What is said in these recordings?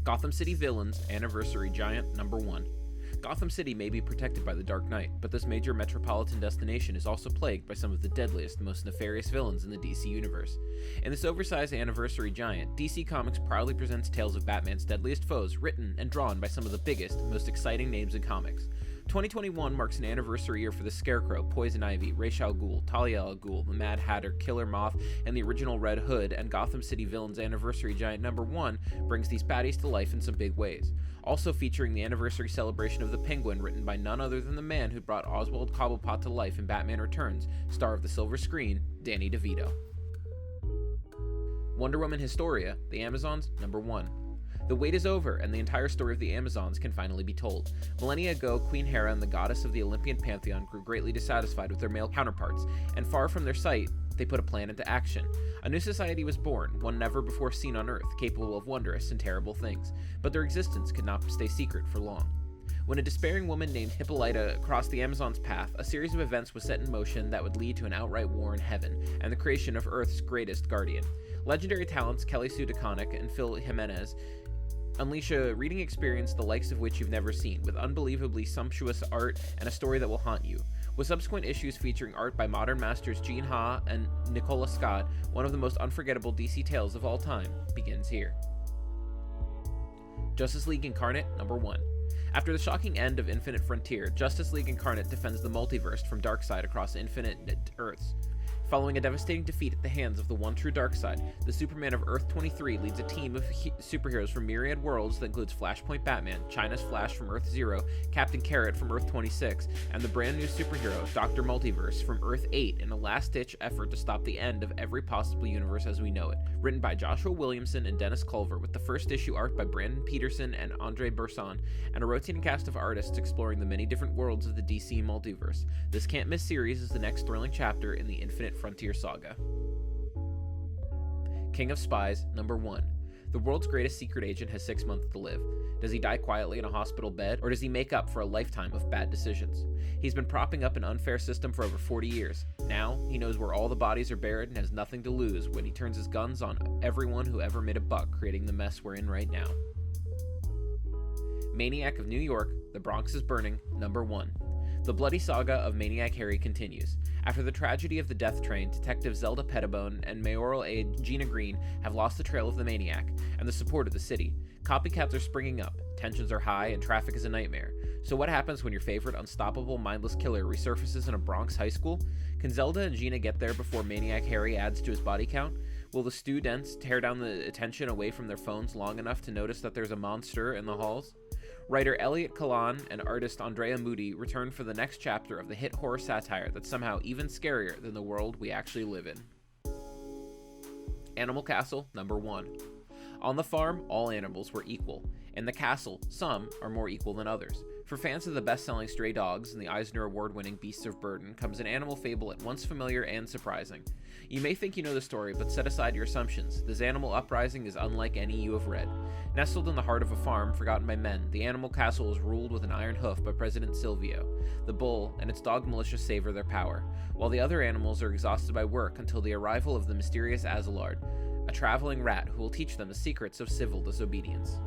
Gotham City Villains Anniversary Giant number 1. Gotham City may be protected by the Dark Knight, but this major metropolitan destination is also plagued by some of the deadliest, most nefarious villains in the DC universe. In this oversized anniversary giant, DC Comics proudly presents tales of Batman's deadliest foes, written and drawn by some of the biggest, most exciting names in comics. 2021 marks an anniversary year for the Scarecrow, Poison Ivy, Ra's al Ghul, Talia al Ghul, the Mad Hatter, Killer Moth, and the original Red Hood, and Gotham City Villains Anniversary Giant number 1 brings these baddies to life in some big ways. Also featuring the anniversary celebration of the Penguin, written by none other than the man who brought Oswald Cobblepot to life in Batman Returns, star of the silver screen, Danny DeVito. Wonder Woman Historia, The Amazons, number 1. The wait is over, and the entire story of the Amazons can finally be told. Millennia ago, Queen Hera and the goddess of the Olympian pantheon grew greatly dissatisfied with their male counterparts, and far from their sight, they put a plan into action. A new society was born, one never before seen on Earth, capable of wondrous and terrible things, but their existence could not stay secret for long. When a despairing woman named Hippolyta crossed the Amazon's path, a series of events was set in motion that would lead to an outright war in heaven, and the creation of Earth's greatest guardian. Legendary talents Kelly Sue DeConnick and Phil Jimenez unleash a reading experience the likes of which you've never seen, with unbelievably sumptuous art and a story that will haunt you. With subsequent issues featuring art by modern masters Gene Ha and Nicola Scott, one of the most unforgettable DC tales of all time begins here. Justice League Incarnate, number 1. After the shocking end of Infinite Frontier, Justice League Incarnate defends the multiverse from Darkseid across infinite Earths. Following a devastating defeat at the hands of the one true Darkseid, the Superman of Earth 23 leads a team of superheroes from myriad worlds that includes Flashpoint Batman, China's Flash from Earth 0, Captain Carrot from Earth 26, and the brand new superhero, Dr. Multiverse, from Earth 8 in a last-ditch effort to stop the end of every possible universe as we know it. Written by Joshua Williamson and Dennis Culver, with the first issue art by Brandon Peterson and Andre Berson, and a rotating cast of artists exploring the many different worlds of the DC multiverse. This can't-miss series is the next thrilling chapter in the Infinite Frontier saga. King of Spies, number 1. The world's greatest secret agent has 6 months to live. Does he die quietly in a hospital bed, or does he make up for a lifetime of bad decisions? He's been propping up an unfair system for over 40 years. Now, he knows where all the bodies are buried and has nothing to lose when he turns his guns on everyone who ever made a buck, creating the mess we're in right now. Maniac of New York, The Bronx is Burning, number 1. The bloody saga of Maniac Harry continues. After the tragedy of the Death Train, Detective Zelda Pettibone and mayoral aide Gina Green have lost the trail of the maniac and the support of the city. Copycats are springing up, tensions are high, and traffic is a nightmare. So what happens when your favorite unstoppable, mindless killer resurfaces in a Bronx high school? Can Zelda and Gina get there before Maniac Harry adds to his body count? Will the Stu Dents tear down the attention away from their phones long enough to notice that there's a monster in the halls? Writer Elliot Kalan and artist Andrea Moody return for the next chapter of the hit horror satire that's somehow even scarier than the world we actually live in. Animal Castle, number 1. On the farm, all animals were equal. In the castle, some are more equal than others. For fans of the best-selling Stray Dogs and the Eisner Award-winning Beasts of Burden comes an animal fable at once familiar and surprising. You may think you know the story, but set aside your assumptions. This animal uprising is unlike any you have read. Nestled in the heart of a farm forgotten by men, the animal castle is ruled with an iron hoof by President Silvio. The bull and its dog militia savor their power, while the other animals are exhausted by work until the arrival of the mysterious Azalard, a traveling rat who will teach them the secrets of civil disobedience.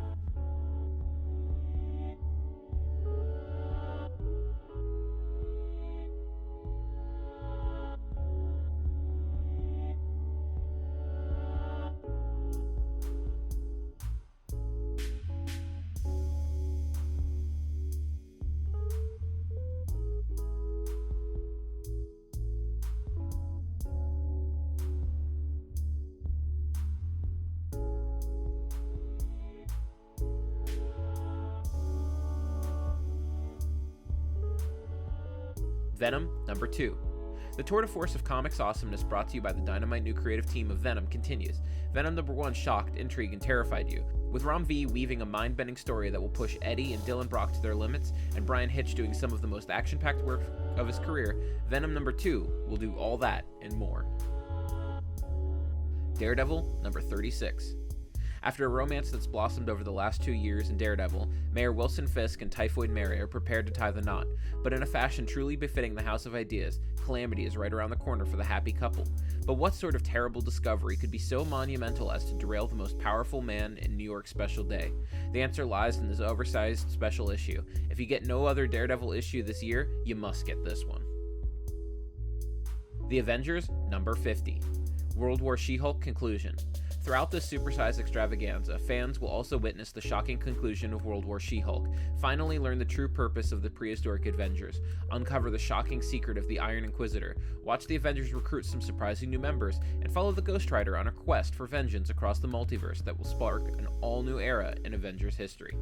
Venom, number 2. The tour de force of comics awesomeness brought to you by the dynamite new creative team of Venom continues. Venom number 1 shocked, intrigued, and terrified you, with Ram V weaving a mind-bending story that will push Eddie and Dylan Brock to their limits, and Brian Hitch doing some of the most action-packed work of his career. Venom number 2 will do all that and more. Daredevil, number 36. After a romance that's blossomed over the last 2 years in Daredevil, Mayor Wilson Fisk and Typhoid Mary are prepared to tie the knot, but in a fashion truly befitting the House of Ideas, calamity is right around the corner for the happy couple. But what sort of terrible discovery could be so monumental as to derail the most powerful man in New York's special day? The answer lies in this oversized special issue. If you get no other Daredevil issue this year, you must get this one. The Avengers, number 50. World War She-Hulk conclusion. Throughout this supersized extravaganza, fans will also witness the shocking conclusion of World War She-Hulk, finally learn the true purpose of the prehistoric Avengers, uncover the shocking secret of the Iron Inquisitor, watch the Avengers recruit some surprising new members, and follow the Ghost Rider on a quest for vengeance across the multiverse that will spark an all-new era in Avengers history.